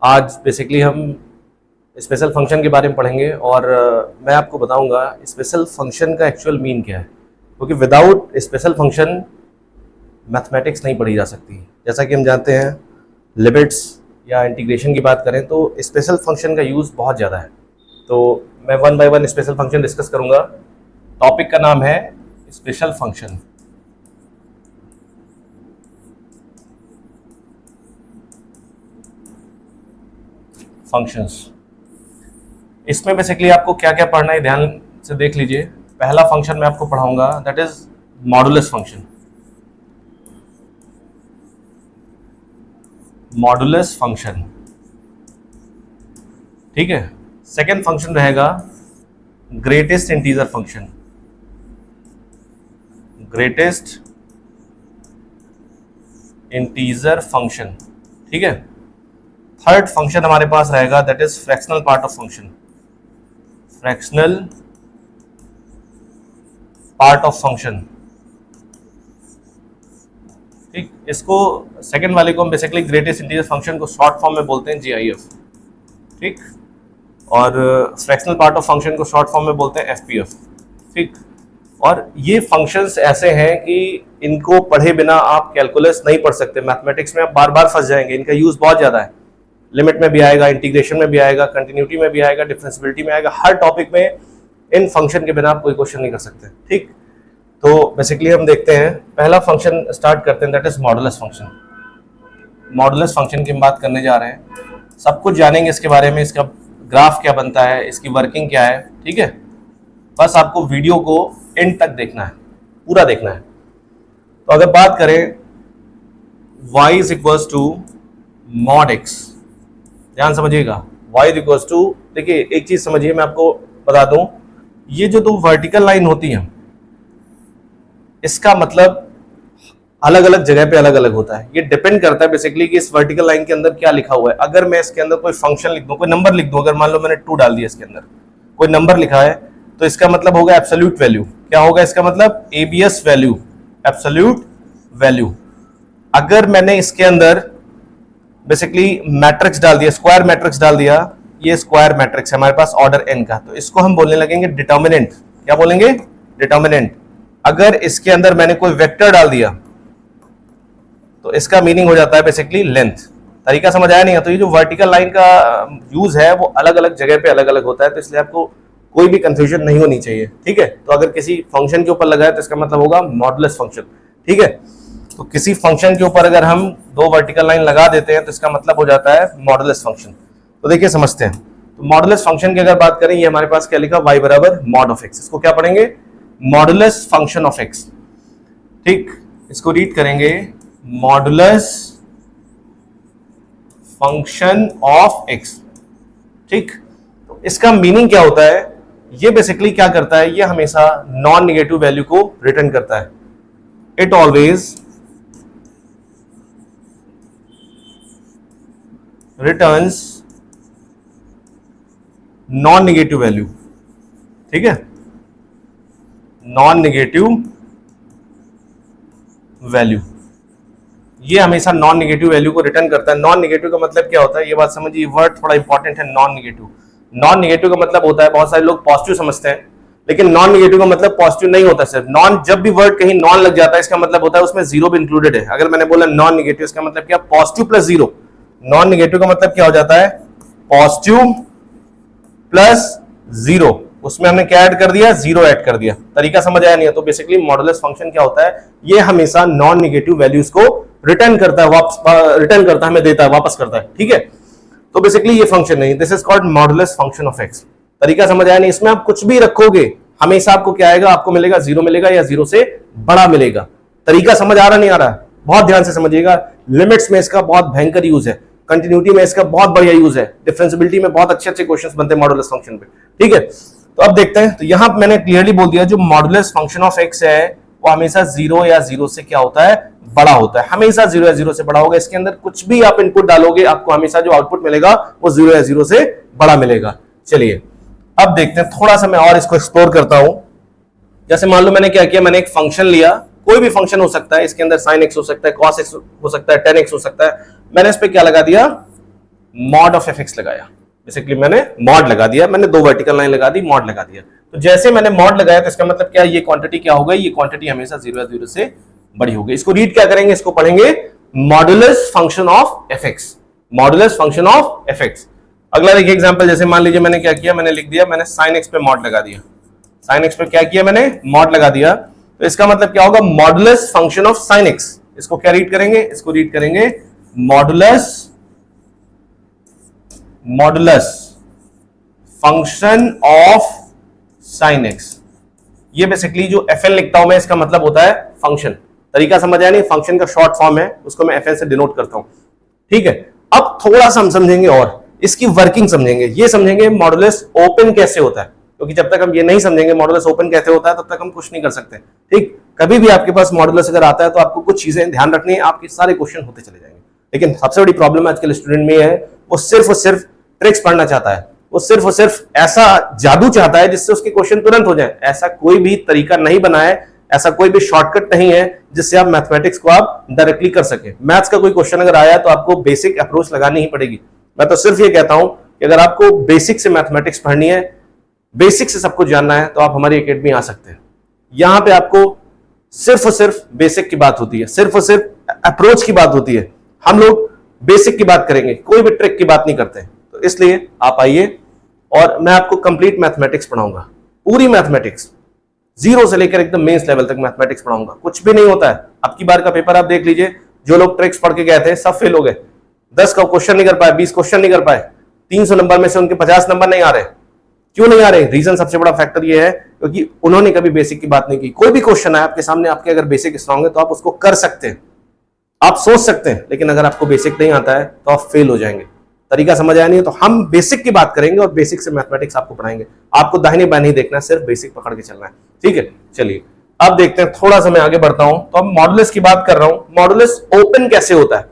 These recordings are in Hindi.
आज बेसिकली हम स्पेशल फंक्शन के बारे में पढ़ेंगे और मैं आपको बताऊंगा स्पेशल फंक्शन का एक्चुअल मीन क्या है, क्योंकि विदाउट स्पेशल फंक्शन मैथमेटिक्स नहीं पढ़ी जा सकती। जैसा कि हम जानते हैं लिमिट्स या इंटीग्रेशन की बात करें तो स्पेशल फंक्शन का यूज़ बहुत ज़्यादा है। तो मैं one by one special function discuss करूंगा। टॉपिक का नाम है स्पेशल फंक्शन। फंक्शंस, इसमें बेसिकली आपको क्या क्या पढ़ना है ध्यान से देख लीजिए। पहला फंक्शन मैं आपको पढ़ाऊंगा that is modulus function. Modulus function, ठीक है। सेकेंड फंक्शन रहेगा greatest integer function. Greatest integer function, ठीक है। थर्ड फंक्शन हमारे पास रहेगा that is fractional part of function. Fractional part of function, ठीक। इसको सेकंड वाले को हम बेसिकली ग्रेटेस्ट इंटीजर फंक्शन को शॉर्ट फॉर्म में बोलते हैं GIF, ठीक। और फ्रैक्शनल पार्ट ऑफ फंक्शन को शॉर्ट फॉर्म में बोलते हैं FPF, ठीक। और ये फंक्शंस ऐसे हैं कि इनको पढ़े बिना आप कैलकुलस नहीं पढ़ सकते। मैथमेटिक्स में आप बार बार फंस जाएंगे। इनका यूज बहुत ज्यादा है। लिमिट में भी आएगा, इंटीग्रेशन में भी आएगा, कंटिन्यूटी में भी आएगा, डिफरेंशियबिलिटी में आएगा। हर टॉपिक में इन फंक्शन के बिना आप कोई क्वेश्चन नहीं कर सकते, ठीक। तो बेसिकली हम देखते हैं, पहला फंक्शन स्टार्ट करते हैं that is modulus function. Modulus function की हम बात करने जा रहे हैं। सब कुछ जानेंगे इसके बारे में, इसका ग्राफ क्या बनता है, इसकी वर्किंग क्या है, ठीक है। बस आपको वीडियो को एंड तक देखना है, पूरा देखना है। तो अगर बात करें y is equals to mod x, ध्यान समझिएगा। y इज इक्वल्स टू, देखिए एक चीज समझिए, मैं आपको बता दूं, ये जो दो वर्टिकल लाइन होती है इसका मतलब अलग अलग जगह पे अलग अलग होता है। ये डिपेंड करता है बेसिकली कि इस वर्टिकल लाइन के अंदर क्या लिखा हुआ है। अगर मैं इसके अंदर कोई फंक्शन लिख दूं, कोई नंबर लिख दूं, अगर मान लो मैंने 2 डाल दिया, इसके अंदर कोई नंबर लिखा है, तो इसका मतलब होगा एब्सोल्यूट वैल्यू। क्या होगा इसका मतलब? ABS value, absolute value. अगर मैंने इसके अंदर बेसिकली मैट्रिक्स डाल दिया, स्क्वायर मैट्रिक्स डाल दिया, ये स्क्वायर मैट्रिक्स है हमारे पास ऑर्डर n का, तो इसको हम बोलने लगेंगे डिटर्मिनेंट। क्या बोलेंगे? डिटर्मिनेंट। अगर इसके अंदर मैंने कोई वेक्टर डाल दिया तो इसका मीनिंग हो जाता है बेसिकली लेंथ। तरीका समझ आया नहीं है? तो ये जो वर्टिकल लाइन का यूज है वो अलग अलग जगह पे अलग अलग होता है, तो इसलिए आपको कोई भी कंफ्यूजन नहीं होनी चाहिए, ठीक है। तो अगर किसी फंक्शन के ऊपर लगा है तो इसका मतलब होगा मॉडुलस फंक्शन, ठीक है। तो किसी फंक्शन के ऊपर अगर हम 2 वर्टिकल लाइन लगा देते हैं तो इसका मतलब हो जाता है मॉडुलस फंक्शन। तो देखिए समझते हैं। तो मॉडुलस फंक्शन की अगर बात करें, ये हमारे पास क्या लिखा, y बराबर मॉड ऑफ x। इसको क्या पढ़ेंगे? मॉडुलस फंक्शन ऑफ x, ठीक। इसको रीड करेंगे मॉडुलस फंक्शन ऑफ x, ठीक। तो इसका मीनिंग क्या होता है? ये बेसिकली क्या करता है, ये हमेशा नॉन नेगेटिव वैल्यू को रिटर्न करता है। It always returns non negative value, ठीक है। नॉन नेगेटिव वैल्यू, ये हमेशा नॉन नेगेटिव वैल्यू को रिटर्न करता है। नॉन नेगेटिव का मतलब क्या होता है, ये बात समझिए, वर्ड थोड़ा इंपॉर्टेंट है। नॉन नेगेटिव, नॉन नेगेटिव का मतलब होता है, बहुत सारे लोग पॉजिटिव समझते हैं, लेकिन नॉन नेगेटिव का मतलब पॉजिटिव नहीं होता। सिर्फ नॉन, जब भी वर्ड कहीं नॉन लग जाता है इसका मतलब होता है उसमें जीरो भी इंक्लूडेड है। अगर मैंने बोला नॉन नेगेटिव, इसका मतलब क्या? Positive plus zero. Non negative का मतलब क्या हो जाता है? पॉजिटिव प्लस जीरो, उसमें हमने क्या ऐड कर दिया? जीरो ऐड कर दिया। तरीका समझ आया नहीं है? तो बेसिकली मॉडुलस फंक्शन क्या होता है, ये हमेशा नॉन नेगेटिव वैल्यूज को रिटर्न करता है, वापस रिटर्न करता है, हमें देता है, वापस करता है, ठीक है। तो बेसिकली ये फंक्शन नहीं, this is called modulus function of x। तरीका समझ आया नहीं? इसमें आप कुछ भी रखोगे हमेशा आपको क्या आएगा? आपको मिलेगा जीरो मिलेगा या जीरो से बड़ा मिलेगा। तरीका समझ आ रहा नहीं आ रहा? बहुत ध्यान से समझिएगा। लिमिट्स में इसका बहुत भयंकर यूज है, कंटिन्यूटी में इसका बहुत बढ़िया यूज है, डिफरेंशियबिलिटी में बहुत अच्छे अच्छे क्वेश्चंस बनते हैं मॉडुलस फंक्शन पे, ठीक है। तो अब देखते हैं। तो यहां मैंने क्लियरली बोल दिया, जो मॉडुलस फंक्शन ऑफ x है वो हमेशा जीरो या जीरो से क्या होता है? बड़ा होता है। हमेशा जीरो या जीरो से बड़ा होगा। इसके अंदर कुछ भी आप इनपुट डालोगे आपको हमेशा जो आउटपुट मिलेगा वो जीरो या जीरो से बड़ा मिलेगा। चलिए अब देखते हैं, थोड़ा सा मैं और इसको एक्सप्लोर करता हूं। जैसे मान लो मैंने क्या किया, मैंने एक फंक्शन लिया, कोई भी फंक्शन हो सकता है, इसके अंदर sin x हो सकता है, cos x हो सकता है, tan x हो सकता है। मैंने इस पे क्या लगा दिया? मॉड ऑफ एफ लगाया, बेसिकली मैंने मॉड लगा दिया, मैंने 2 वर्टिकल लाइन लगा दी, मॉड लगा दिया। तो जैसे मैंने मॉड लगाया तो इसका मतलब क्या, ये क्वांटिटी क्या हो गई, ये क्वांटिटी हमेशा 0 या 0 से बड़ी हो गई। इसको रीड क्या करेंगे, इसको पढ़ेंगे modulus function of F x, modulus function of F x. अगला देखिए एग्जांपल, जैसे मान लीजिए मैंने क्या किया, मैंने लिख दिया, मैंने sin x पे मॉड लगा दिया, sin x पे क्या किया मैंने, मॉड लगा दिया। तो इसका मतलब क्या होगा, modulus function of sin x। इसको क्या रीड करेंगे, इसको रीड करेंगे modulus, modulus function of sin x। ये बेसिकली जो fn लिखता हूं मैं, इसका मतलब होता है फंक्शन। तरीका समझ आया नहीं, फंक्शन का शॉर्ट फॉर्म है, उसको मैं fn से डिनोट करता हूं। ठीक है, अब थोड़ा सा हम समझेंगे और इसकी वर्किंग समझेंगे, ये समझेंगे मॉडुलस ओपन कैसे होता है, क्योंकि जब तक हम ये नहीं समझेंगे मॉडुलस ओपन कैसे होता है तब तक हम कुछ नहीं कर सकते। ठीक, कभी भी आपके पास मॉडुलस अगर आता है तो आपको कुछ चीजें ध्यान रखनी है, आपके सारे क्वेश्चन होते चले जाएंगे। लेकिन सबसे बड़ी प्रॉब्लम आजकल स्टूडेंट में है, वो सिर्फ और सिर्फ ट्रिक्स पढ़ना चाहता है, वो सिर्फ और सिर्फ ऐसा जादू चाहता है जिससे उसके क्वेश्चन तुरंत हो जाए। ऐसा कोई भी तरीका नहीं बना है, ऐसा कोई भी शॉर्टकट नहीं है जिससे आप मैथमेटिक्स को आप डायरेक्टली कर सके। मैथ्स का कोई क्वेश्चन अगर आया तो आपको बेसिक अप्रोच लगानी ही पड़ेगी। मैं तो सिर्फ ये कहता हूं कि अगर आपको बेसिक से मैथमेटिक्स पढ़नी है, बेसिक से सब कुछ जानना है, तो आप हमारी एकेडमी आ सकते हैं। यहां पे आपको सिर्फ और सिर्फ बेसिक की बात होती है, सिर्फ और सिर्फ अप्रोच की बात होती है। हम लोग बेसिक की बात करेंगे, कोई भी ट्रिक की बात नहीं करते। तो इसलिए आप आइए और मैं आपको कंप्लीट मैथमेटिक्स पढ़ाऊंगा, पूरी मैथमेटिक्स, 0 से लेकर एकदम मेंस लेवल तक मैथमेटिक्स पढ़ाऊंगा। कुछ भी नहीं होता है। अब की बार का पेपर आप देख लीजिए, जो लोग ट्रिक्स पढ़ के गए थे सब फेल हो गए। 10 का क्वेश्चन नहीं कर पाए, 20 क्वेश्चन नहीं कर पाए, 300 नंबर में से उनके 50 नंबर नहीं आ रहे। क्यों नहीं आ रहे? रीजन सबसे बड़ा फैक्टर ये है क्योंकि उन्होंने कभी बेसिक की बात नहीं की। कोई भी क्वेश्चन है आपके सामने, आपके अगर बेसिक स्ट्रांग है तो आप उसको कर सकते हैं, आप सोच सकते हैं, लेकिन अगर आपको बेसिक नहीं आता है तो आप फेल हो जाएंगे। तरीका समझ आया नहीं है? तो हम बेसिक की बात करेंगे और बेसिक से मैथमेटिक्स आपको पढ़ाएंगे। आपको दाहिने बाएं नहीं देखना है, सिर्फ बेसिक पकड़ के चलना है। ठीक है, चलिए अब देखते हैं, थोड़ा सा मैं आगे बढ़ता हूं। तो अब मॉडुलस की बात कर रहा हूं, मॉडुलस ओपन कैसे होता है।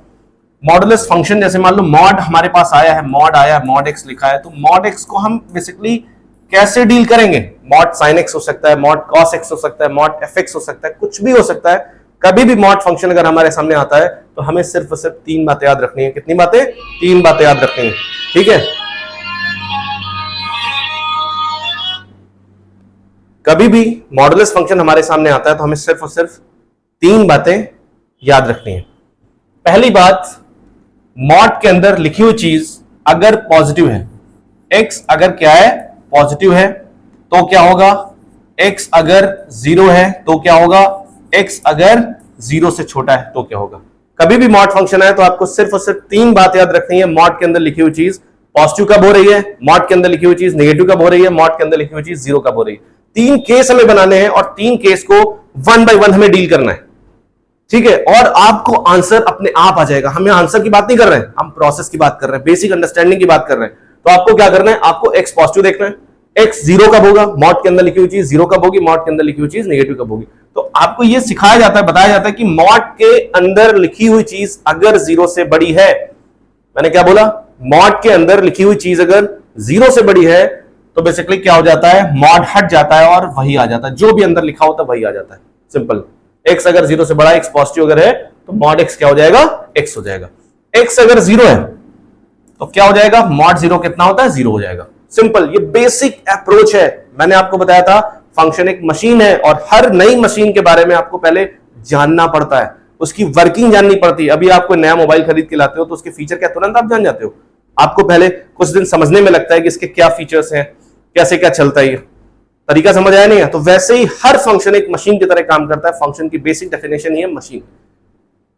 मॉडुलस फंक्शन, जैसे मान लो मॉड हमारे पास आया है, मॉड आया है, मॉड एक्स लिखा है, तो मॉड एक्स को हम बेसिकली कैसे डील करेंगे। मॉड साइन एक्स हो सकता है, मॉड कॉस एक्स हो सकता है, मॉड एफ एक्स हो सकता है, कुछ भी हो सकता है। कभी भी मॉड फंक्शन अगर हमारे सामने आता है तो हमें सिर्फ और सिर्फ 3 बातें याद रखनी है। कितनी बातें? 3 बातें याद रखनी है। ठीक है, कभी भी मॉडुलस फंक्शन हमारे सामने आता है तो हमें सिर्फ और सिर्फ 3 बातें याद रखनी है। पहली बात, मॉड के अंदर लिखी हुई चीज अगर पॉजिटिव है, एक्स अगर क्या है, पॉजिटिव है, तो क्या होगा, एक्स अगर 0 है तो क्या होगा, एक्स अगर 0 से छोटा है तो क्या होगा। कभी भी मॉड फंक्शन आए तो आपको सिर्फ और सिर्फ 3 बात याद रखनी है। मॉड के अंदर लिखी हुई चीज पॉजिटिव कब हो रही है, मॉड के अंदर लिखी हुई चीज नेगेटिव कब हो रही है, मॉड के अंदर लिखी हुई चीज 0 कब हो रही है। 3 केस हमें बनाने हैं और 3 केस को 1 बाय 1 हमें डील करना है। ठीक है, और आपको आंसर अपने आप आ जाएगा। हमें आंसर की बात नहीं कर रहे हैं, हम प्रोसेस की बात कर रहे हैं, बेसिक अंडरस्टैंडिंग की बात कर रहे हैं। तो आपको क्या करना है, आपको एक्स पॉजिटिव देखना है, एक्स 0 कब होगा, मॉड के अंदर लिखी हुई चीज 0 कब होगी, मॉड के अंदर लिखी हुई चीज नेगेटिव कब होगी। तो आपको यह सिखाया जाता है, बताया जाता है कि मॉड के अंदर लिखी हुई चीज अगर 0 से बड़ी है, मैंने क्या बोला, मॉड के अंदर लिखी हुई चीज अगर 0 से बड़ी है तो बेसिकली क्या हो जाता है, मॉड हट जाता है और वही आ जाता है, जो भी अंदर लिखा होता है वही आ जाता है। सिंपल, एक्स अगर 0 से बड़ा, एक्स पॉजिटिव अगर है तो मॉड एक्स क्या हो जाएगा, एक्स हो जाएगा। एक्स अगर 0 है तो क्या हो जाएगा, मॉड 0 कितना होता है, 0 हो जाएगा। सिंपल, ये बेसिक अप्रोच है। मैंने आपको बताया था फंक्शन एक मशीन है और हर नई मशीन के बारे में आपको पहले जानना पड़ता है, उसकी वर्किंग जाननी पड़ती है। अभी आप कोई नया मोबाइल खरीद के लाते हो तो उसके फीचर क्या तुरंत आप जान जाते हो? आपको पहले कुछ दिन समझने में लगता है कि इसके क्या फीचर्स हैं, कैसे क्या चलता है। तरीका समझ आया नहीं है? तो वैसे ही हर फंक्शन एक मशीन की तरह काम करता है। फंक्शन की बेसिक डेफिनेशन ही है मशीन।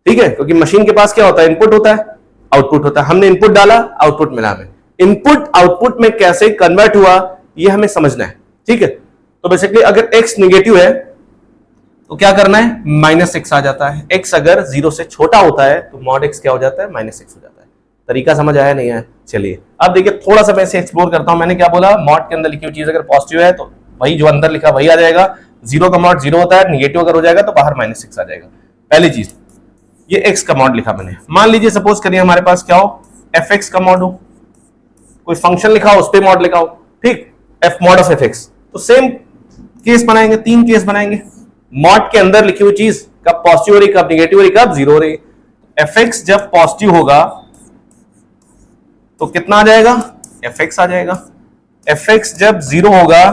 ठीक है, क्योंकि मशीन के पास क्या होता है, इनपुट होता है, आउटपुट होता है। हमने इनपुट डाला, आउटपुट मिला हमें। इनपुट आउटपुट में कैसे कन्वर्ट हुआ ये हमें समझना है। ठीक है, तो बेसिकली अगर x निगेटिव है तो क्या करना है, -x आ जाता है। x अगर 0 से छोटा होता है तो मॉड x क्या हो जाता है, -x हो जाता है। तरीका समझ आया नहीं है? चलिए अब देखिए, थोड़ा सा मैं इसे एक्सप्लोर करता हूं। मैंने क्या बोला, मॉड के अंदर लिखी हुई चीज अगर पॉजिटिव है तो वही जो अंदर लिखा वही आ जाएगा। 0 का मॉड 0 होता है, निगेटिव अगर हो जाएगा तो बाहर -x आ जाएगा। पहली चीज, ये x का मॉड लिखा मैंने। मान लीजिए सपोज करिए हमारे पास क्या हो, fx का मॉड हो, कोई फंक्शन लिखा हो उस पे मॉड लिखा हो। ठीक, f मॉड ऑफ fx। तो सेम केस बनाएंगे, 3 केस बनाएंगे। मॉड के अंदर लिखी हुई चीज कब पॉजिटिव हो रही, कब निगेटिव हो रही, कब 0 हो रही। fx जब पॉजिटिव होगा तो कितना आ जाएगा, fx आ जाएगा। fx जब 0 होगा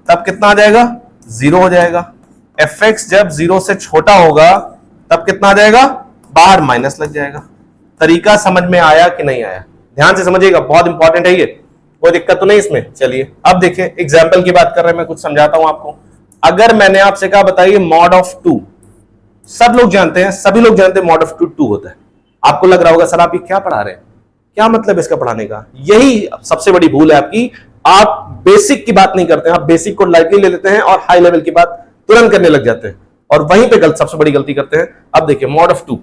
तब कितना आ जाएगा, 0 हो जाएगा। fx जब 0 से छोटा होगा तब कितना आ जाएगा, बाहर माइनस लग जाएगा। तरीका समझ में आया कि नहीं आया, ध्यान से समझिएगा, बहुत इंपॉर्टेंट है ये, कोई दिक्कत तो नहीं इसमें। चलिए अब देखिए एग्जाम्पल की बात कर रहे हैं, मैं कुछ समझाता हूं आपको। अगर मैंने आपसे कहा बताइए मॉड ऑफ 2, सब लोग जानते हैं, सभी लोग जानते हैं मॉड ऑफ 2 होता है। आपको लग रहा होगा सर आप ये क्या पढ़ा रहे हैं, क्या मतलब इसका पढ़ाने का। यही सबसे बड़ी भूल है आपकी, आप बेसिक की बात नहीं करते हैं, आप बेसिक को लाइटली ले लेते हैं और हाई लेवल की बात तुरंत करने लग जाते हैं, और वहीं पे सबसे बड़ी गलती करते हैं। अब देखिए मॉड ऑफ 2,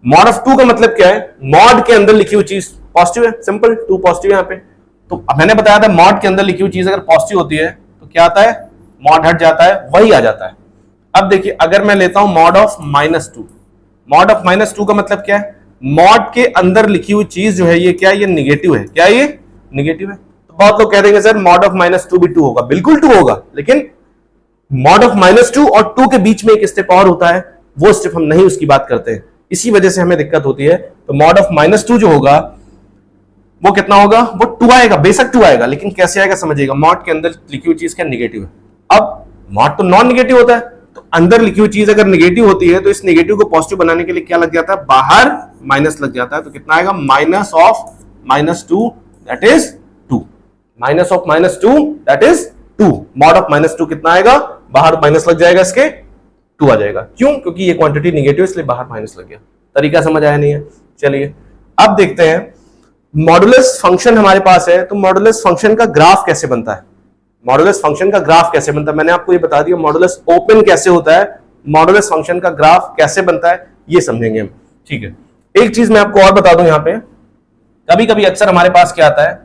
मॉड ऑफ 2 का मतलब क्या है, मॉड के अंदर लिखी हुई चीज पॉजिटिव है, सिंपल, 2 पॉजिटिव है यहाँ पे। तो मैंने बताया था मॉड के अंदर लिखी हुई चीज अगर पॉजिटिव होती है तो क्या आता है, मॉड हट जाता है, वही आ जाता है। अब देखिए अगर मैं लेता हूं मॉड ऑफ -2, मॉड ऑफ -2 का मतलब क्या है, मॉड के अंदर लिखी हुई चीज जो है ये क्या है, ये निगेटिव है। क्या ये निगेटिव है। तो बहुत लोग कह देंगे सर मॉड ऑफ -2 भी 2 होगा, बिल्कुल 2 होगा, लेकिन मॉड ऑफ -2 और 2 के बीच में एक स्टेप और होता है, वो स्टेप हम नहीं उसकी बात करते हैं, इसी वजह से हमें दिक्कत होती है। तो मॉड ऑफ -2 जो होगा वो कितना होगा, वो 2 आएगा, बेशक 2 आएगा, लेकिन कैसे आएगा समझिएगा, मॉड के अंदर लिखी हुई चीज क्या निगेटिव है। अब मॉड तो नॉन निगेटिव होता है, तो अंदर लिखी हुई चीज अगर निगेटिव होती है तो इस निगेटिव को पॉजिटिव बनाने के लिए क्या लग जाता है, बाहर माइनस लग जाता है। तो कितना आएगा, minus of -2 that is 2, minus of -2 that is 2। Mod of -2 कितना आएगा, बाहर माइनस लग जाएगा, इसके 2 आ जाएगा। क्यों, क्योंकि ये क्वांटिटी निगेटिव इसलिए बाहर माइनस लग गया। तरीका समझ आया नहीं है। चलिए अब देखते हैं मॉडुलस फंक्शन हमारे पास है, तो मॉडुलस फंक्शन का ग्राफ कैसे बनता है, मॉडुलस फंक्शन का ग्राफ कैसे बनता है, मैंने आपको ये बता दिया। मॉडुलस ओपन कैसे होता है, मॉडुलस फंक्शन का ग्राफ कैसे बनता है, ये समझेंगे हम। ठीक है, एक चीज मैं आपको और बता दूं, यहां पे कभी कभी अक्सर हमारे पास क्या आता है,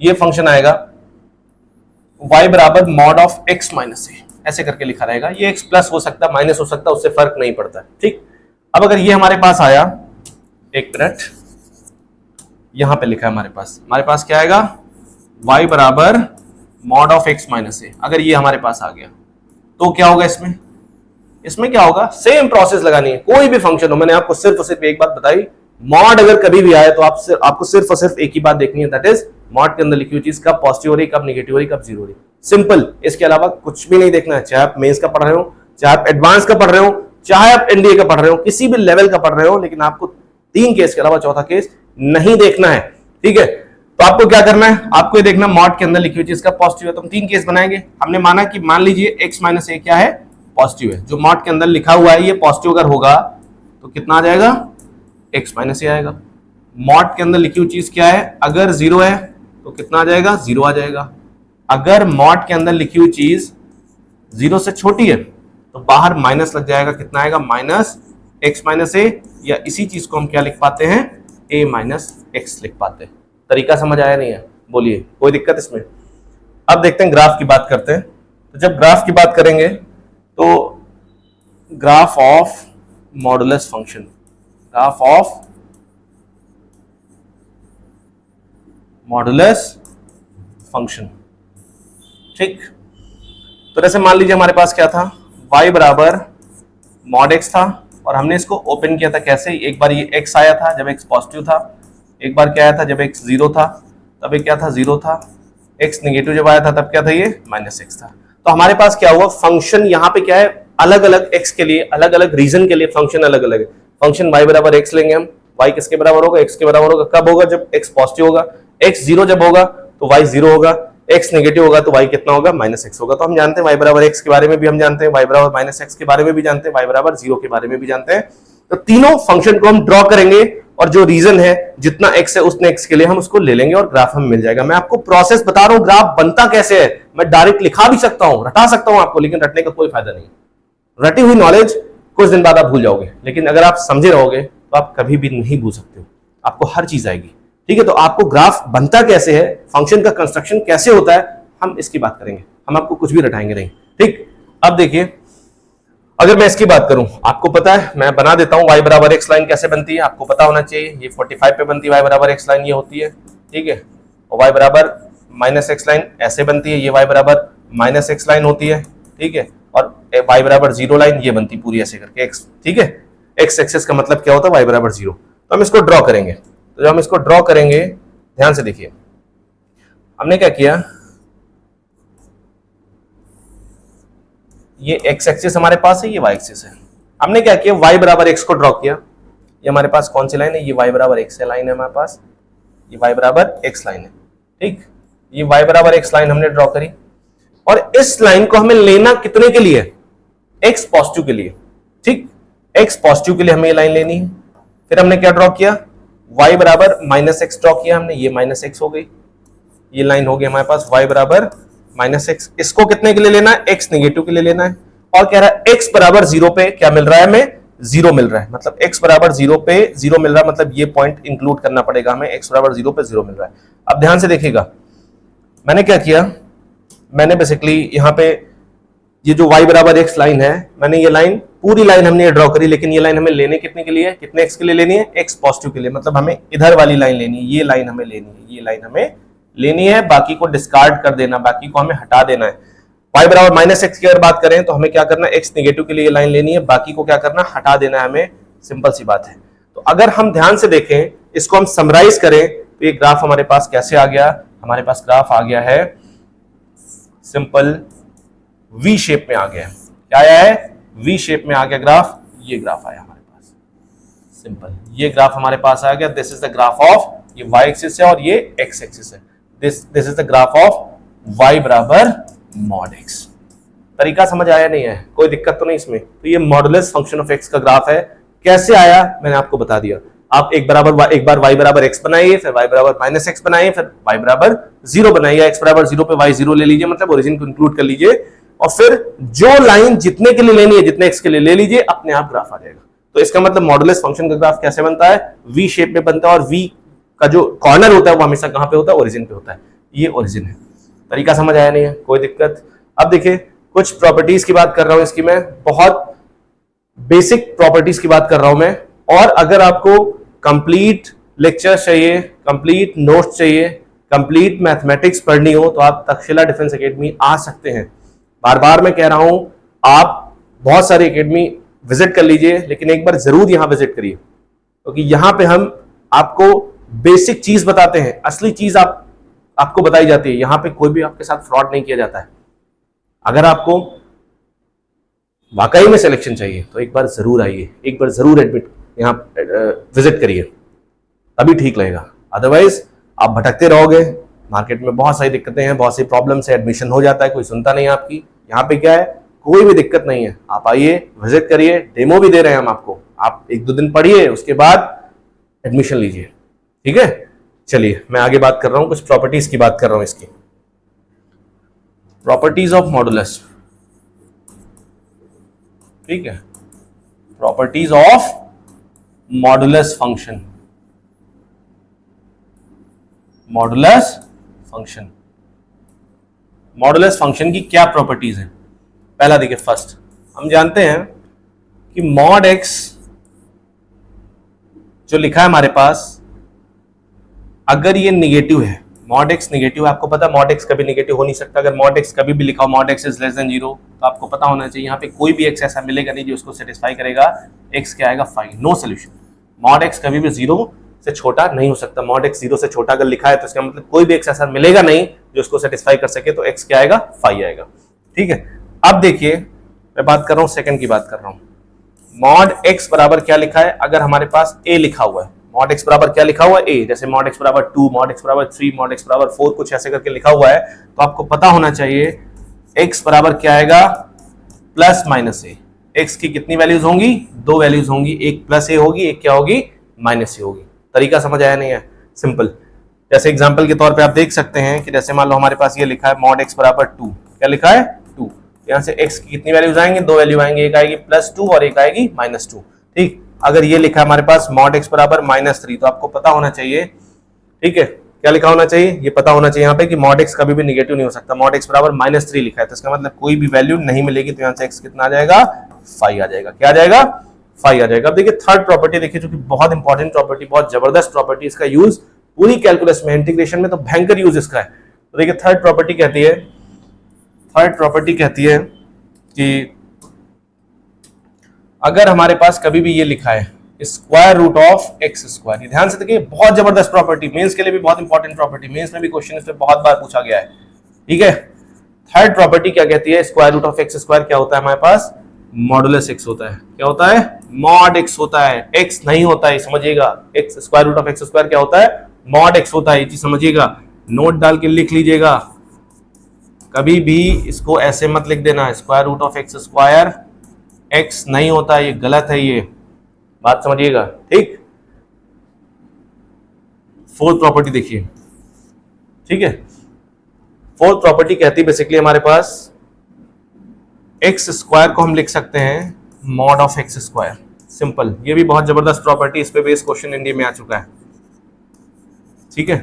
ये फंक्शन आएगा y बराबर मॉड ऑफ x माइनस ए, ऐसे करके लिखा रहेगा। ये x प्लस हो सकता है, माइनस हो सकता है, उससे फर्क नहीं पड़ता है। ठीक, अब अगर ये हमारे पास आया, एक मिनट, यहां पे लिखा है हमारे पास क्या आएगा, y बराबर मॉड ऑफ x माइनस ए। अगर ये हमारे पास आ गया तो क्या होगा, इसमें क्या होगा, सेम प्रोसेस लगानी है, कोई भी फंक्शन हो। मैंने आपको सिर्फ और सिर्फ एक बात बताई, मॉड अगर कभी भी आए तो आपको सिर्फ और सिर्फ एक ही बात देखनी है, दैट इज मॉड के अंदर लिखी हुई चीज कब पॉजिटिव हो रही, कब निगेटिव हो रही, कब जीरो हो रही, सिंपल। इसके अलावा कुछ भी नहीं देखना है, चाहे आप मेंस का पढ़ रहे हो, चाहे आप एडवांस का पढ़ रहे हो, चाहे आप एनडीए का पढ़ रहे हो, किसी भी लेवल का पढ़ रहे हो, लेकिन आपको 3 केस के अलावा चौथा केस नहीं देखना है। ठीक है, तो आपको क्या करना है, आपको ये देखना मॉड के अंदर लिखी हुई चीज का पॉजिटिव है, तो हम 3 केस बनाएंगे। हमने माना कि मान लीजिए x माइनस ए क्या है, पॉजिटिव है, जो मॉड के अंदर लिखा हुआ है ये पॉजिटिव अगर होगा तो कितना आ जाएगा, x माइनस ए आएगा। मॉड के अंदर लिखी हुई चीज क्या है, अगर 0 है तो कितना आ जाएगा, 0 आ जाएगा। अगर मॉड के अंदर लिखी हुई चीज 0 से छोटी है तो बाहर माइनस लग जाएगा, कितना आएगा, माइनस x माइनस ए, या इसी चीज को हम क्या लिख पाते हैं, a माइनस एक्स लिख पाते हैं। तरीका समझ आया नहीं है, बोलिए कोई दिक्कत इसमें। अब देखते हैं ग्राफ की बात करते हैं। तो जब ग्राफ की बात करेंगे तो graph of modulus function, graph of modulus function, ठीक। तो जैसे मान लीजिए हमारे पास क्या था, y बराबर मॉड x था, और हमने इसको ओपन किया था कैसे, एक बार ये x आया था जब x पॉजिटिव था, एक बार क्या आया था जब x 0 था, तब ये क्या था, 0 था। x नेगेटिव जब आया था तब क्या था, ये -x था। तो हमारे पास क्या हुआ, फंक्शन यहाँ पे क्या है, अलग अलग x के लिए, अलग अलग रीजन के लिए फंक्शन अलग अलग है। फंक्शन y बराबर x लेंगे हम, y किसके बराबर होगा, x के बराबर होगा। कब होगा, जब x पॉजिटिव होगा। x 0 जब होगा तो y 0 होगा, x नेगेटिव होगा तो y कितना होगा, -x होगा। तो हम जानते हैं y बराबर x के बारे में भी हम जानते हैं, y बराबर -x के बारे में भी जानते हैं, y बराबर 0 के बारे में भी जानते हैं। तो तीनों फंक्शन को हम ड्रॉ करेंगे, और जो रीजन है जितना x है उतने x के लिए हम उसको ले लेंगे और ग्राफ हमें मिल जाएगा। मैं आपको प्रोसेस बता रहा हूं, ग्राफ बनता कैसे है। मैं डायरेक्ट लिखा भी सकता हूं, रटा सकता हूं आपको, लेकिन रटने का कोई फायदा नहीं। रटी हुई नॉलेज कुछ दिन बाद आप भूल जाओगे, लेकिन अगर आप समझे रहोगे तो आप कभी भी नहीं भूल सकते हो, आपको हर चीज आएगी। ठीक है, तो आपको ग्राफ बनता कैसे है, फंक्शन का कंस्ट्रक्शन कैसे होता है, हम इसकी बात करेंगे, हम आपको कुछ भी रटाएंगे नहीं। ठीक, अब देखिए अगर मैं इसकी बात करूं, आपको पता है, मैं बना देता हूं y बराबर x लाइन कैसे बनती है, आपको पता होना चाहिए। ये 45 पे बनती है y बराबर x लाइन, ये होती है, ठीक है। और y बराबर -x लाइन ऐसे बनती है, ये y बराबर -x लाइन होती है, ठीक है। और y बराबर 0 लाइन ये बनती पूरी ऐसे करके x, ठीक है। x एक्सिस का मतलब क्या होता है, y बराबर 0। तो हम इसको ड्रॉ करेंगे, तो जब हम इसको ड्रॉ करेंगे ध्यान से देखिए, हमने क्या किया, ये x एक्सिस हमारे पास है, ये y एक्सिस है। हमने क्या किया, y बराबर x को ड्रॉ किया। ये हमारे पास कौन सी लाइन है, ये y बराबर x लाइन है हमारे पास, ये y बराबर x लाइन है, ठीक। ये y बराबर x लाइन हमने ड्रॉ करी, और इस लाइन को हमें लेना कितने के लिए, x पॉजिटिव के लिए, ठीक। x पॉजिटिव के लिए हमें ये लाइन लेनी है। फिर हमने क्या ड्रॉ किया, y बराबर माइनस एक्स ड्रॉ किया हमने, ये माइनस एक्स हो गई, ये लाइन हो गई हमारे पास y बराबर माइनस एक्स। इसको कितने के लिए लेना है, x नेगेटिव के लिए लेना है, और कह रहा है x बराबर 0 पे क्या मिल रहा है हमें, 0 मिल रहा है। मतलब x बराबर 0 पे 0 मिल रहा है, मतलब ये पॉइंट इंक्लूड करना पड़ेगा हमें, x बराबर 0 पे 0 मिल रहा है। अब ध्यान से देखिएगा, मैंने क्या किया, मैंने बेसिकली यहाँ पे ये जो y बराबर x लाइन है, मैंने ये लाइन पूरी लाइन हमने ड्रॉ करी, लेकिन ये लाइन हमें लेने कितने के लिए, कितने x के लिए लेनी है, x पॉजिटिव के लिए। मतलब हमें इधर वाली लाइन लेनी है, ये लाइन हमें लेनी है, ये लाइन हमें लेनी है, बाकी को डिस्कार्ड कर देना, बाकी को हमें हटा देना है। y बराबर माइनस एक्स की अगर बात करें तो हमें क्या करना है, x नेगेटिव के लिए ये लाइन लेनी है, बाकी को क्या करना, हटा देना है हमें, सिंपल सी बात है। तो अगर हम ध्यान से देखें, इसको हम समराइज करें तो ये ग्राफ हमारे पास कैसे आ गया, हमारे पास ग्राफ आ गया है सिंपल वी शेप में आ गया है। क्या आया है, वी शेप में आ गया ग्राफ, ये ग्राफ आया हमारे पास, सिंपल ये ग्राफ हमारे पास आ गया। This is the graph of, ये y एक्सिस है और ये x एक्सिस है। This is the graph of y बराबर मॉड x। तरीका समझ आया नहीं है, कोई दिक्कत तो नहीं इसमें। तो ये मॉडुलस फंक्शन ऑफ x का ग्राफ है। कैसे आया मैंने आपको बता दिया। आप एक बार y बराबर x बनाइए, फिर y बराबर माइनस एक्स बनाइए, फिर y बराबर 0 बनाइए, x बराबर 0 पे y 0 ले लीजिए, मतलब ओरिजिन को इंक्लूड कर लीजिए, और फिर जो लाइन जितने के लिए लेनी है, जितने x के लिए ले लीजिए, अपने आप ग्राफ आ जाएगा। तो इसका मतलब मॉडुलस फंक्शन का ग्राफ कैसे बनता है, वी शेप में बनता है, और वी का जो कॉर्नर होता है वो हमेशा कहां पे होता है, ओरिजिन पे होता है। ये ओरिजिन है। तरीका समझ आया नहीं है, कोई दिक्कत। अब देखिए कुछ प्रॉपर्टीज की बात कर रहा हूं इसकी, मैं बहुत बेसिक प्रॉपर्टीज की बात कर रहा हूं मैं। और अगर आपको कंप्लीट लेक्चर चाहिए, कंप्लीट नोट्स चाहिए, कंप्लीट मैथमेटिक्स पढ़नी हो, तो आप तक्षशिला डिफेंस एकेडमी आ सकते हैं। बार बार मैं कह रहा हूं, आप बहुत सारी एकेडमी विजिट कर लीजिए, लेकिन एक बार जरूर यहां विजिट करिए, क्योंकि यहां पे हम आपको बेसिक चीज बताते हैं, असली चीज आपको बताई जाती है। यहां पे कोई भी आपके साथ फ्रॉड नहीं किया जाता है। अगर आपको वाकई में सिलेक्शन चाहिए तो एक बार जरूर आइए, एक बार जरूर एडमिट यहाँ विजिट करिए, तभी ठीक लगेगा। अदरवाइज आप भटकते रहोगे, मार्केट में बहुत सारी दिक्कतें हैं, बहुत सी प्रॉब्लम्स है, एडमिशन हो जाता है, कोई सुनता नहीं है आपकी। यहाँ पे क्या है, कोई भी दिक्कत नहीं है। आप आइए, विजिट करिए, डेमो भी दे रहे हैं हम आपको, आप 1-2 दिन पढ़िए, उसके बाद एडमिशन लीजिए, ठीक है। चलिए मैं आगे बात कर रहा हूं, कुछ प्रॉपर्टीज की बात कर रहा हूं इसकी। प्रॉपर्टीज ऑफ मॉडुलस, ठीक है, properties of modulus function. Modulus function, modulus function की क्या प्रॉपर्टीज है। पहला देखिए, फर्स्ट हम जानते हैं कि मॉड एक्स जो लिखा है हमारे पास, अगर ये निगेटिव है, मॉड एक्स निगेटिव है, आपको पता है मॉड एक्स कभी निगेटिव हो नहीं सकता। अगर मॉड एक्स कभी भी लिखा हो mod x is less than 0, तो आपको पता होना चाहिए यहाँ पे कोई भी एक्स ऐसा मिलेगा नहीं जो उसको सेटिस्फाई करेगा। एक्स क्या आएगा, 5, नो सोल्यूशन। मॉड एक्स कभी भी 0 से छोटा नहीं हो सकता। मॉड एक्स 0 से छोटा अगर लिखा है तो इसका मतलब कोई भी एक्स ऐसा मिलेगा नहीं जो उसको सेटिस्फाई कर सके, तो एक्स क्या आएगा, 5 आएगा, ठीक है। अब देखिए मैं बात कर रहा हूँ, सेकंड की बात कर रहा हूँ। मॉड एक्स बराबर क्या लिखा है, अगर हमारे पास ए लिखा हुआ है, मॉड एक्स बराबर क्या लिखा हुआ है, ए, जैसे मॉड एक्स बराबर 2, मॉड एक्स बराबर 3, मॉड एक्स बराबर 4, कुछ ऐसे करके लिखा हुआ है, तो आपको पता होना चाहिए एक्स बराबर क्या आएगा, प्लस माइनस ए। एक्स की कितनी वैल्यूज होंगी, 2 वैल्यूज होंगी, एक प्लस ए होगी, एक क्या होगी, माइनस ए होगी। तरीका समझ आया नहीं है, सिंपल। जैसे एग्जांपल के तौर पे आप देख सकते हैं कि जैसे मान लो हमारे पास ये लिखा है मॉड एक्स बराबर 2, क्या लिखा है, 2। यहाँ से एक्स की कितनी वैल्यूज आएंगे, 2 वैल्यू आएंगे, एक आएगी +2 और एक आएगी -2, ठीक। अगर ये लिखा है हमारे पास मॉड एक्स बराबर -3, तो आपको पता होना चाहिए, ठीक है, क्या लिखा होना चाहिए, ये पता होना चाहिए यहाँ पे कि मॉड एक्स कभी भी निगेटिव नहीं हो सकता। मॉड एक्स बराबर -3 लिखा है, तो इसका मतलब कोई भी वैल्यू नहीं मिलेगी, तो यहाँ से एक्स कितना आ जाएगा, 5 आ जाएगा। क्या आ जाएगा, 5 आ जाएगा। अब देखिए थर्ड प्रॉपर्टी देखिए, जो कि बहुत इंपॉर्टेंट प्रॉपर्टी, बहुत जबरदस्त प्रॉपर्टी, इसका यूज पूरी कैलकुलस में, इंटीग्रेशन में तो भयंकर यूज इसका है। तो देखिए थर्ड प्रॉपर्टी कहती है कि अगर हमारे पास कभी भी ये लिखा है square root of X square. ध्यान से देखिए, बहुत जबरदस्त प्रॉपर्टी, मेंस के लिए भी बहुत इंपॉर्टेंट प्रॉपर्टी, मेंस में भी क्वेश्चन इस पे बहुत बार पूछा गया है। ठीक है, थर्ड प्रॉपर्टी क्या कहती है, square root of X square क्या होता है हमारे पास, मॉडुलस एक्स होता है। क्या होता है, मॉड एक्स होता है, एक्स नहीं होता है, समझिएगा। X square root of X square क्या होता है, मॉड एक्स होता है, ये चीज समझिएगा, नोट डाल के लिख लीजिएगा। कभी भी इसको ऐसे मत लिख देना, square root of X square X नहीं होता है, ये गलत है, ये बात समझिएगा। ठीक, फोर्थ प्रॉपर्टी देखिए। ठीक है, फोर्थ प्रॉपर्टी कहती है बेसिकली हमारे पास एक्स स्क्वायर को हम लिख सकते हैं mod of X square, simple. ये भी बहुत जबरदस्त प्रॉपर्टी, इस पे बेस क्वेश्चन इंडिया में आ चुका है। ठीक है,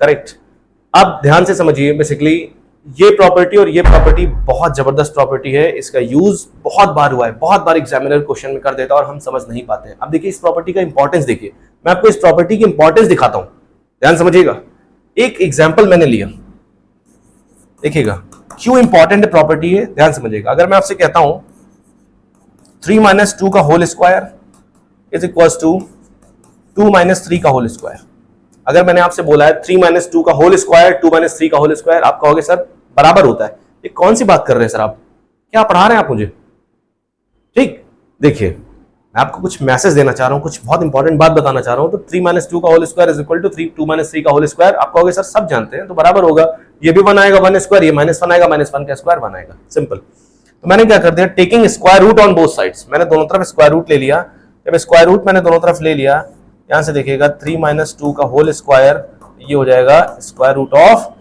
करेक्ट। अब ध्यान से समझिए, बेसिकली ये प्रॉपर्टी और ये प्रॉपर्टी बहुत जबरदस्त प्रॉपर्टी है, इसका यूज बहुत बार हुआ है, बहुत बार एग्जामिनर क्वेश्चन में कर देता है और हम समझ नहीं पाते हैं। अब देखिए इस प्रॉपर्टी का इंपॉर्टेंस देखिए, मैं आपको इस प्रॉपर्टी की इंपॉर्टेंस दिखाता हूं, ध्यान समझिएगा। एक एग्जाम्पल मैंने लिया, देखिएगा क्यों इंपॉर्टेंट प्रॉपर्टी है, ध्यान समझिएगा। अगर मैं आपसे कहता हूं 3 - 2 का whole square is equal to 2 - 3 का होल स्क्वायर। अगर मैंने आपसे बोला है 3 - 2 का होल स्क्वायर 2 - 3 का होल स्क्वायर, आप कहोगे सर बराबर होता है, ये कौन सी बात कर रहे हैं सर, आप क्या पढ़ा रहे हैं आप मुझे। ठीक, देखिए मैं आपको कुछ मैसेज देना चाह रहा हूं, कुछ बहुत इंपॉर्टेंट बात बताना चाह रहा हूं। तो 3 - 2 का whole square is equal to 2 - 3 का होल स्क्वायर, आप कहोगे सर सब जानते हैं तो बराबर होगा, ये भी 1 आएगा 1 स्क्वायर, ये -1 आएगा -1 का स्क्वायर 1 आएगा, सिंपल। तो मैंने क्या कर दिया, taking square root on both sides, मैंने दोनों तरफ स्क्वायर रूट ले लिया। जब स्क्वायर रूट मैंने दोनों तरफ ले लिया, यहां से देखिएगा 3 - 2 का होल स्क्वायर, ये हो जाएगा स्क्वायर रूट ऑफ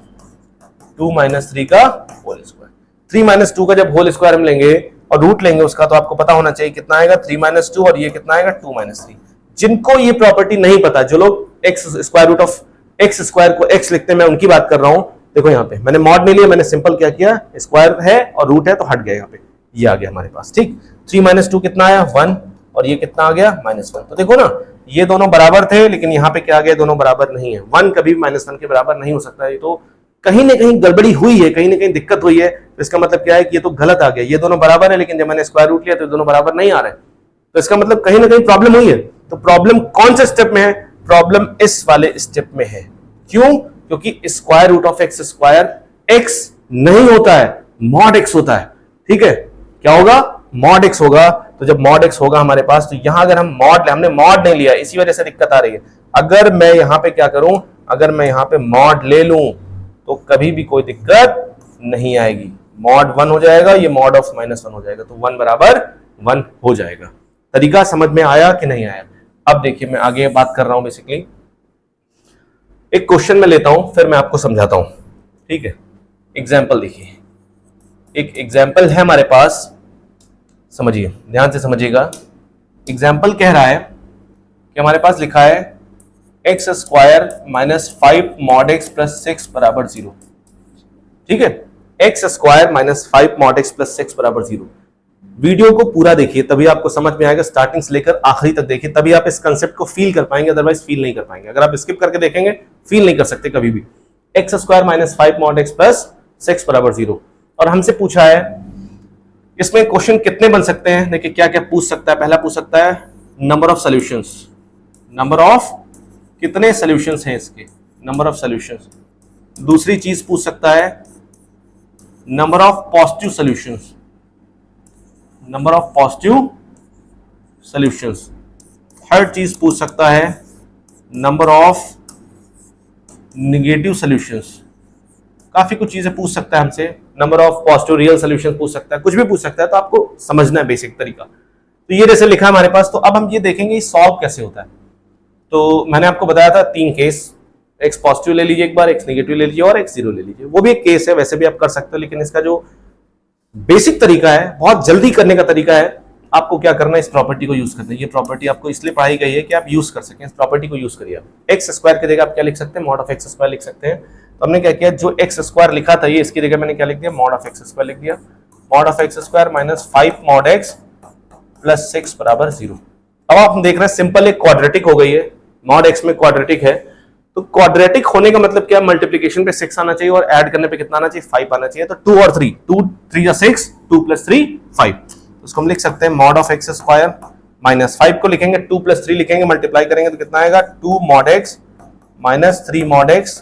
2 - 3 का होल स्क्वायर। 3 - 2 का जब होल स्क्वायर हम लेंगे और रूट लेंगे उसका, तो आपको पता होना चाहिए कितना आएगा 3 - 2, और ये कितना आएगा 2 - 3। जिनको ये प्रॉपर्टी नहीं पता, जो लोग X square root of X square को एक्स लिखते हैं, मैं उनकी बात कर रहा हूं। देखो यहाँ पे मैंने मॉड नहीं लिया, मैंने सिंपल क्या किया, स्क्वायर है और रूट है तो हट गया, यहाँ पे ये आ गया हमारे पास। ठीक, 3 - 2 कितना आया 1, और ये कितना आ गया -1। तो देखो ना, ये दोनों बराबर थे, लेकिन यहाँ पे क्या आ गया, दोनों बराबर नहीं है। 1 कभी -1 के बराबर नहीं हो सकता है, तो कहीं ना कहीं गड़बड़ी हुई है, कहीं ना कहीं दिक्कत हुई है। तो इसका मतलब क्या है कि ये तो गलत आ गया, ये दोनों बराबर है, लेकिन जब मैंने स्क्वायर रूट लिया तो दोनों बराबर नहीं आ रहे, तो इसका मतलब कहीं ना कहीं प्रॉब्लम हुई है। तो प्रॉब्लम कौन से स्टेप में है, प्रॉब्लम इस वाले स्टेप में है। क्यों, क्योंकि square root of X square X नहीं होता है, मॉड एक्स होता है। ठीक है, क्या होगा, मॉड एक्स होगा। तो जब मॉड एक्स होगा हमारे पास, तो यहां अगर हमने मॉड नहीं लिया, इसी वजह से दिक्कत आ रही है। अगर मैं यहां पे क्या करूं, अगर मैं यहां पे मॉड ले लूं तो कभी भी कोई दिक्कत नहीं आएगी, मॉड 1 हो जाएगा, ये मॉड ऑफ -1 हो जाएगा, तो 1 बराबर 1 हो जाएगा। तरीका समझ में आया कि नहीं आया। अब देखिए मैं आगे बात कर रहा हूं, बेसिकली एक क्वेश्चन में लेता हूं, फिर मैं आपको समझाता हूं। ठीक है, एग्जाम्पल देखिए, एक एग्जाम्पल है हमारे पास, समझिए ध्यान से समझिएगा। एग्जाम्पल कह रहा है कि हमारे पास लिखा है x square -5 mod x plus 6 बराबर 0। ठीक है, x square -5 mod x plus 6 बराबर 0। वीडियो को पूरा देखिए, तभी आपको समझ में आएगा, स्टार्टिंग से लेकर आखिरी तक देखिए, तभी आप इस कंसेप्ट को फील कर पाएंगे, अदरवाइज फील नहीं कर पाएंगे। अगर आप स्किप करके देखेंगे, फील नहीं कर सकते कभी भी। X square -5 mod x plus 6 बराबर 0, और हमसे पूछा है इसमें क्वेश्चन कितने बन सकते हैं। देखिए क्या क्या पूछ सकता है, पहला पूछ सकता है number of solutions, number of कितने सॉल्यूशंस हैं इसके, नंबर ऑफ सॉल्यूशंस। दूसरी चीज पूछ सकता है number of positive solutions, number of positive solutions. Third चीज पूछ सकता है नंबर ऑफ नेगेटिव सॉल्यूशंस। काफी कुछ चीजें पूछ सकता है हमसे, number of positive real solutions पूछ सकता है, कुछ भी पूछ सकता है, तो आपको समझना है बेसिक तरीका। तो ये जैसे लिखा है हमारे पास, तो अब हम ये देखेंगे सॉल्व कैसे होता है। तो मैंने आपको बताया था 3 केस, एक्स पॉजिटिव ले लीजिए एक बार, एक्स नेगेटिव ले लीजिए और एक्स 0 ले लीजिए। वो भी एक केस है, वैसे भी आप कर सकते हो, लेकिन इसका जो बेसिक तरीका है, बहुत जल्दी करने का तरीका है, आपको क्या करना है, इस प्रॉपर्टी को यूज करना है। ये प्रॉपर्टी आपको इसलिए पढ़ाई गई है कि आप यूज कर सकें, इस प्रॉपर्टी को यूज करिए। आप एक्स स्क्वायर की जगह आप क्या लिख सकते हैं, मॉड ऑफ एक्स स्क्वायर लिख सकते हैं। तो हमने क्या किया, जो एक्स स्क्वायर लिखा था ये, इसकी जगह मैंने क्या लिख दिया, मॉड ऑफ एक्स स्क्वायर लिख दिया। Mod of X square -5 mod x plus 6 बराबर 0। अब आप देख रहे हैं सिंपल एक क्वाड्रेटिक हो गई है, मॉड एक्स में क्वाड्रेटिक है, तो क्वाड्रेटिक होने का मतलब क्या, मल्टीप्लिकेशन पे 6 आना चाहिए और ऐड करने पे कितना आना चाहिए, 5 आना चाहिए। तो 2 और 3, 2 3 6, 2 + 3 5। तो उसको हम लिख सकते हैं mod of X square minus 5 को लिखेंगे 2 + 3 लिखेंगे, मल्टीप्लाई करेंगे तो कितना आएगा 2 mod x minus 3 mod x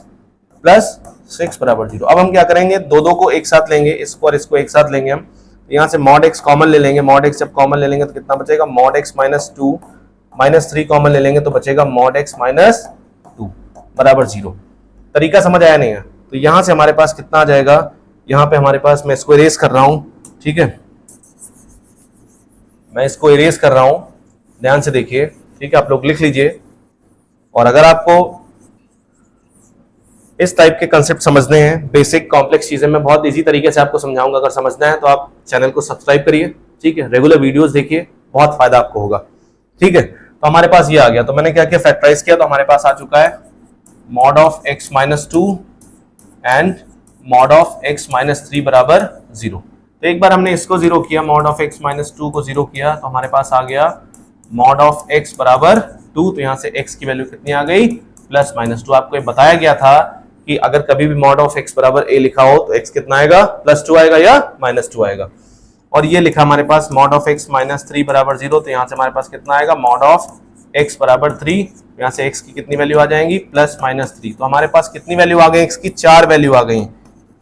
plus 6 बराबर 0। अब हम क्या करेंगे, दो को एक साथ लेंगे, इसको और इसको एक साथ लेंगे हम, यहाँ से mod x कॉमन ले लेंगे, mod x जब कॉमन ले लेंगे तो कितना बचेगा mod x minus 2 minus 3 common ले लेंगे तो बचेगा mod x माइनस 2 बराबर 0। तरीका समझ आया नहीं है? तो यहां से हमारे पास कितना आ जाएगा, यहाँ पे हमारे पास, मैं इसको इरेज कर रहा हूं, ठीक है, मैं इसको इरेज कर रहा हूं, ध्यान से देखिए, ठीक है, आप लोग लिख लीजिए। और अगर आपको इस टाइप के कंसेप्ट समझने हैं, बेसिक कॉम्प्लेक्स चीजें मैं बहुत इजी तरीके से आपको समझाऊंगा, अगर समझना है तो आप चैनल को सब्सक्राइब करिए, ठीक है, रेगुलर वीडियोस देखिए, बहुत फायदा आपको होगा, ठीक है। तो हमारे पास ये आ गया, तो मैंने क्या किया, फैक्टराइज किया, तो हमारे पास आ चुका है mod of x minus 2 and mod of x minus 3 बराबर 0। तो एक बार हमने इसको 0 किया, mod ऑफ x माइनस 2 को 0 किया, तो हमारे पास आ गया mod ऑफ x बराबर 2। तो यहाँ से x की वैल्यू कितनी आ गई, प्लस माइनस 2। आपको ये बताया गया था कि अगर कभी भी mod ऑफ x बराबर a लिखा हो तो x कितना आएगा, प्लस 2 आएगा या माइनस 2 आएगा। और ये लिखा हमारे पास mod ऑफ x माइनस 3 बराबर 0, तो यहाँ से हमारे पास कितना आएगा mod ऑफ x बराबर 3, यहाँ से x की कितनी वैल्यू आ जाएंगी, प्लस माइनस 3। तो हमारे पास कितनी वैल्यू आ गई, x की 4 वैल्यू आ गई,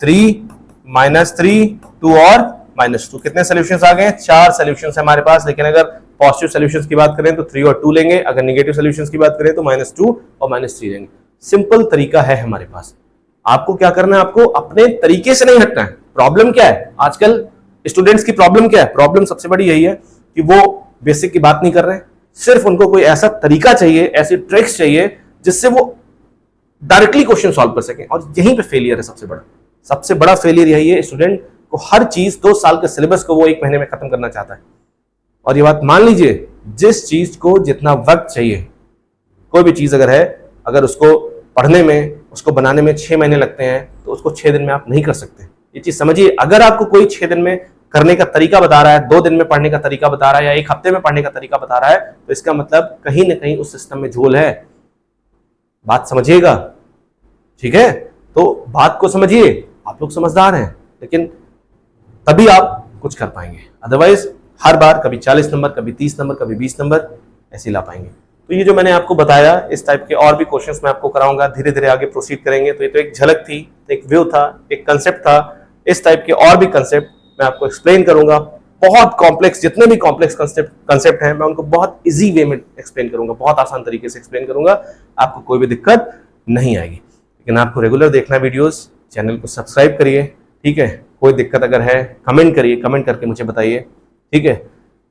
3 माइनस 3 2 और माइनस 2। कितने सोल्यूशंस आ गए, 4 सोल्यूशंस है हमारे पास। लेकिन अगर पॉजिटिव सोल्यूशंस की बात करें तो 3 और 2 लेंगे, अगर नेगेटिव सोल्यूशंस की बात करें तो -2 और -3 लेंगे। सिंपल तरीका है हमारे पास। आपको क्या करना है, आपको अपने तरीके से नहीं हटना है। प्रॉब्लम क्या है आजकल स्टूडेंट्स की, प्रॉब्लम क्या है, प्रॉब्लम सबसे बड़ी यही है कि वो बेसिक की बात नहीं कर रहे हैं, सिर्फ उनको कोई ऐसा तरीका चाहिए, ऐसी ट्रिक्स चाहिए जिससे वो डायरेक्टली क्वेश्चन सॉल्व कर सकें। और यहीं पे फेलियर है, सबसे बड़ा फेलियर यही है। स्टूडेंट को हर चीज 2 साल के सिलेबस को वो 1 महीने में खत्म करना चाहता है। और ये बात मान लीजिए, जिस चीज को जितना वक्त चाहिए, कोई भी चीज अगर है, अगर उसको पढ़ने में, उसको बनाने में 6 महीने लगते हैं तो उसको 6 दिन में आप नहीं कर सकते। ये चीज समझिए। अगर आपको कोई 6 दिन में करने का तरीका बता रहा है, 2 दिन में पढ़ने का तरीका बता रहा है, या 1 हफ्ते में पढ़ने का तरीका बता रहा है, तो इसका मतलब कहीं ना कहीं उस सिस्टम में झोल है। बात समझिएगा, ठीक है? तो बात को समझिए, आप लोग समझदार हैं, लेकिन तभी आप कुछ कर पाएंगे। अदरवाइज हर बार कभी 40 नंबर, कभी 30 नंबर, कभी 20 नंबर ऐसे ला पाएंगे। तो ये जो मैंने आपको बताया, इस टाइप के और भी क्वेश्चंस मैं आपको कराऊंगा, धीरे धीरे आगे प्रोसीड करेंगे। तो ये तो एक झलक थी, एक व्यू था, एक कंसेप्ट था। इस टाइप के और भी कंसेप्ट मैं आपको एक्सप्लेन करूंगा। बहुत कॉम्प्लेक्स, जितने भी कॉम्प्लेक्स कंसेप्ट हैं, मैं उनको बहुत इजी वे में एक्सप्लेन करूंगा, बहुत आसान तरीके से एक्सप्लेन करूंगा। आपको कोई भी दिक्कत नहीं आएगी। लेकिन आपको रेगुलर देखना वीडियोस, चैनल को सब्सक्राइब करिए, ठीक है? कोई दिक्कत अगर है कमेंट करिए, कमेंट करके मुझे बताइए, ठीक है?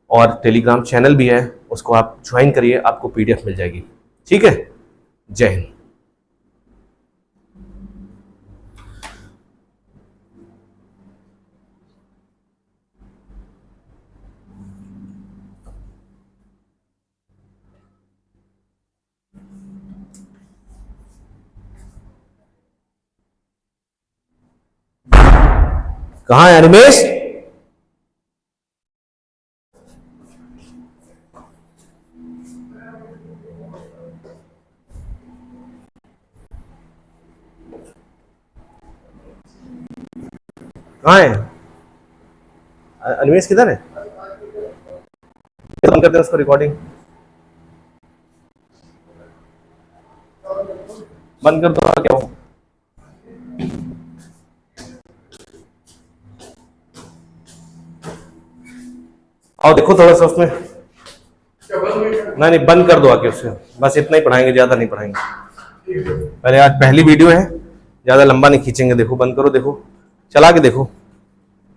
और टेलीग्राम चैनल भी है, उसको आप ज्वाइन करिए, आपको PDF मिल जाएगी, ठीक है? जय हिंद। कहाँ है रमेश? कहाँ है अनिमेश? किधर है? बंद करते हैं उसको, रिकॉर्डिंग बंद कर दो। क्या हो, आओ देखो थोड़ा सा उसमें। नहीं, बंद कर दो आके उससे। बस इतना ही पढ़ाएंगे, ज्यादा नहीं पढ़ाएंगे। पहले आज पहली वीडियो है, ज्यादा लंबा नहीं खींचेंगे। देखो, बंद करो, देखो, चला के देखो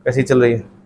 कैसी चल रही है।